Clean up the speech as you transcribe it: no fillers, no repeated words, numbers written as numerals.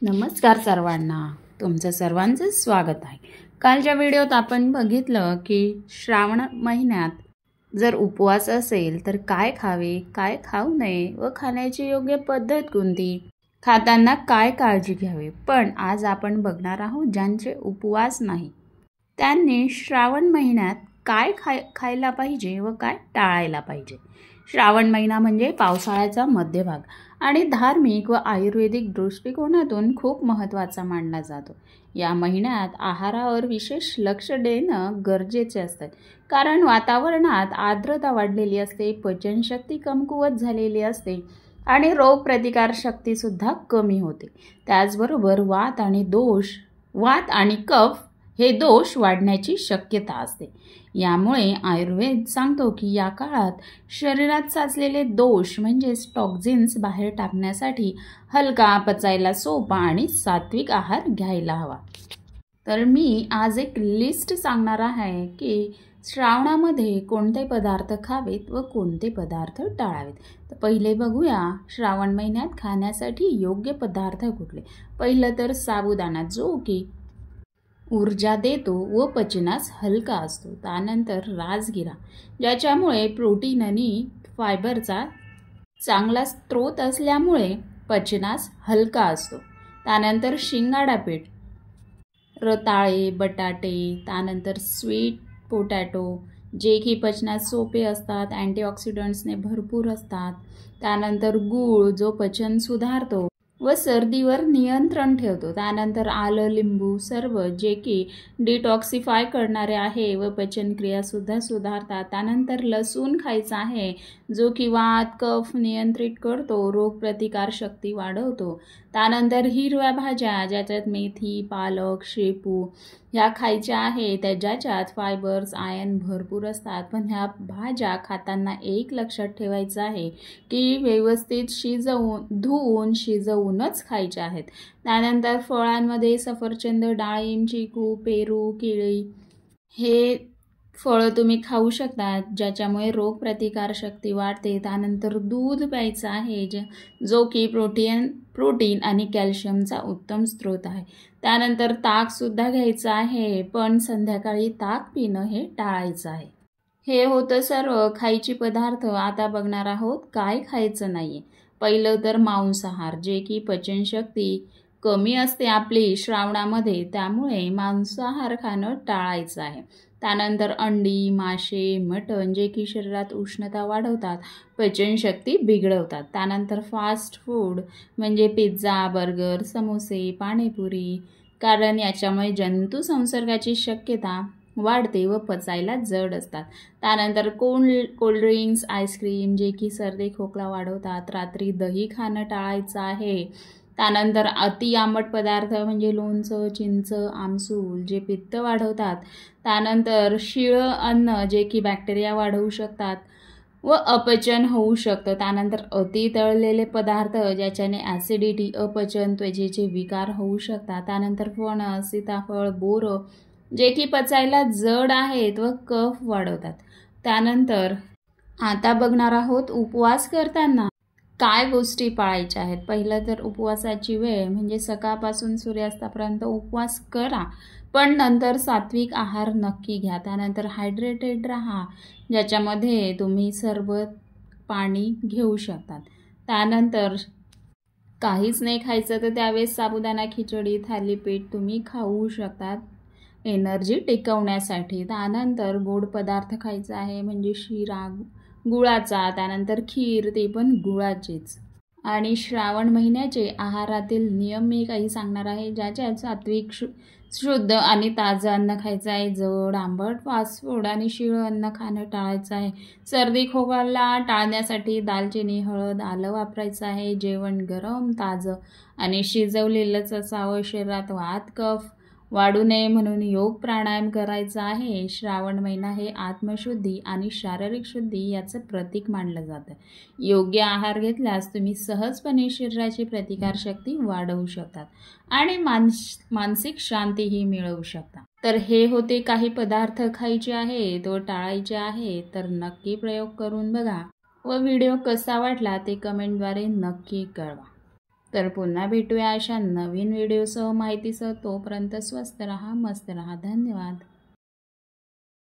नमस्कार सर्वांना, तुमचं सर्वांचं स्वागत आहे। कालच्या व्हिडिओत आपण बघितलं की श्रावण महिन्यात जर उपवास असेल तर काय खावे, काय खाऊ नये व खाण्याची योग्य पद्धत कोणती, खाताना काय काळजी घ्यावी। पण आज आपण बघणार आहोत ज्यांचे उपवास नाही त्यांनी श्रावण महिन्यात काय खायला पाहिजे व काय टाळायला पाहिजे। श्रावण महिना म्हणजे पावसाळ्याचा मध्यभाग आणि धार्मिक व आयुर्वेदिक दृष्टिकोनातून खूप महत्त्वाचा मानला जातो। या महिन्यात आहारावर विशेष लक्ष देणं गरजेचे असते, कारण वातावरणात आर्द्रता वाढलेली असते, पचनशक्ती कमकुवत झालेली असते आणि रोगप्रतिकारशक्ती सुद्धा कमी होते। त्याचबरोबर वात आणि कफ हे दोष वाढण्याची शक्यता असते। यामुळे आयुर्वेद सांगतो की या काळात शरीरात साचलेले दोष म्हणजेच टॉक्झिन्स बाहेर टाकण्यासाठी हलका, पचायला सोपा आणि सात्विक आहार घ्यायला हवा। तर मी आज एक लिस्ट सांगणार आहे की श्रावणामध्ये कोणते पदार्थ खावेत व कोणते पदार्थ टाळावेत। तर पहिले बघूया श्रावण महिन्यात खाण्यासाठी योग्य पदार्थ कुठले। पहिलं तर साबुदाणा, जो की ऊर्जा देतो व पचनास हलका असतो। त्यानंतर राजगिरा, ज्याच्यामुळे प्रोटीन आणि फायबरचा चांगला स्रोत असल्यामुळे पचनास हलका असतो। त्यानंतर शिंगाडा पीठ, रताळे, बटाटे, त्यानंतर स्वीट पोटॅटो, जे की पचनास सोपे असतात, अँटीऑक्सिडंट्सने भरपूर असतात। त्यानंतर गूळ, जो पचन सुधारतो व सर्दीवर नियंत्रण ठेवतो। त्यानंतर आलं, लिंबू, सर्व जे की डिटॉक्सिफाय करणारे आहे व पचनक्रिया सुद्धा सुधारतात। त्यानंतर लसूण खायचा आहे, जो की वात, कफ नियंत्रित करतो, रोगप्रतिकार शक्ती वाढवतो। त्यानंतर हिरव्या भाज्या, ज्याच्यात मेथी, पालक, शेपू ह्या खायच्या आहे, ज्याच्यात फायबर्स, आयर्न भरपूर असतात। पण ह्या भाज्या खाताना एक लक्षात ठेवायचं आहे की व्यवस्थित धुवून शिजवूनच खायच्या आहेत। त्यानंतर फळांमध्ये सफरचंद, डाळिंब, चिकू, पेरू, केळी हे फळं तुम्ही खाऊ शकता, ज्याच्यामुळे रोगप्रतिकारशक्ती वाढते। त्यानंतर दूध प्यायचं आहे, जो की प्रोटीन आणि कॅल्शियमचा उत्तम स्रोत आहे। त्यानंतर ताकसुद्धा घ्यायचं आहे, पण संध्याकाळी ताक पिणं हे टाळायचं आहे। हे होतं सर्व खायची पदार्थ। आता बघणार आहोत काय खायचं नाही। पहिलं तर मांसाहार, जे की पचनशक्ती कमी असते आपली श्रावणामध्ये, त्यामुळे मांसाहार खाणं टाळायचं आहे। त्यानंतर अंडी, मासे, मटण, जे की शरीरात उष्णता वाढवतात, पचनशक्ती बिघडवतात। त्यानंतर फास्ट फूड म्हणजे पिझ्झा, बर्गर, समोसे, पाणीपुरी, कारण याच्यामुळे जंतू संसर्गाची शक्यता वाढते व पचायला जड असतात। त्यानंतर कोल्ड्रिंक्स, आईस्क्रीम, जे की सर्दी खोकला वाढवतात। रात्री दही खाणं टाळायचं आहे। त्यानंतर अति आंबट पदार्थ म्हणजे लोणचं, चिंच, आमसूल, जे पित्त वाढवतात। त्यानंतर शिळं अन्न, जे की बॅक्टेरिया वाढवू शकतात व अपचन होऊ शकतं। त्यानंतर अति तळलेले पदार्थ, ज्याच्याने ॲसिडिटी, अपचन, त्वचेचे विकार होऊ शकतात। त्यानंतर फणस, सीताफळ, बोरं, जे की पचायला जड आहेत व कफ वाढवतात। त्यानंतर आता बघणार आहोत उपवास करताना काय गोष्टी पाळायच्या आहेत। पहिलं तर उपवासाची वेळ म्हणजे सकाळपासून सूर्यास्तापर्यंत उपवास करा, पण नंतर सात्विक आहार नक्की घ्या। त्यानंतर हायड्रेटेड राहा, ज्याच्यामध्ये तुम्ही सरबत, पाणी घेऊ शकतात। त्यानंतर काहीच नाही खायचं तर त्यावेळेस साबुदाणा खिचडी, थालीपीठ तुम्ही खाऊ शकतात एनर्जी टिकवण्यासाठी। त्यानंतर गोड पदार्थ खायचा आहे, म्हणजे शिरा गुळाचा, त्यानंतर खीर, ते पण गुळाचीच। आणि श्रावण महिन्याचे आहारातील नियम मी काही सांगणार आहे, ज्याच्यात सात्विक, शुद्ध आणि ताजं अन्न खायचं आहे। जड, आंबट, फास्ट फूड आणि शिळं अन्न खाणं टाळायचं आहे। सर्दी खोकला टाळण्यासाठी दालचिनी, हळद, आलं वापरायचं आहे। जेवण गरम, ताजं आणि शिजवलेलंच असावं। शरीरात वात, कफ वाढू नये म्हणून योग, प्राणायाम करायचा आहे। श्रावण महिना हे आत्मशुद्धी आणि शारीरिक शुद्धी याचं प्रतीक मानलं जातं। योग्य आहार घेतल्यास तुम्ही सहजपणे शरीराची प्रतिकारशक्ती वाढवू शकतात आणि मानसिक शांतीही मिळवू शकता। तर हे होते काही पदार्थ खायचे आहेत व टाळायचे आहे, तर नक्की प्रयोग करून बघा व व्हिडिओ कसा वाटला ते कमेंटद्वारे नक्की कळवा। तर पुन्हा भेटूया अशा नवीन व्हिडिओसह माहितीसह. तोपर्यंत स्वस्त रहा, मस्त रहा. धन्यवाद.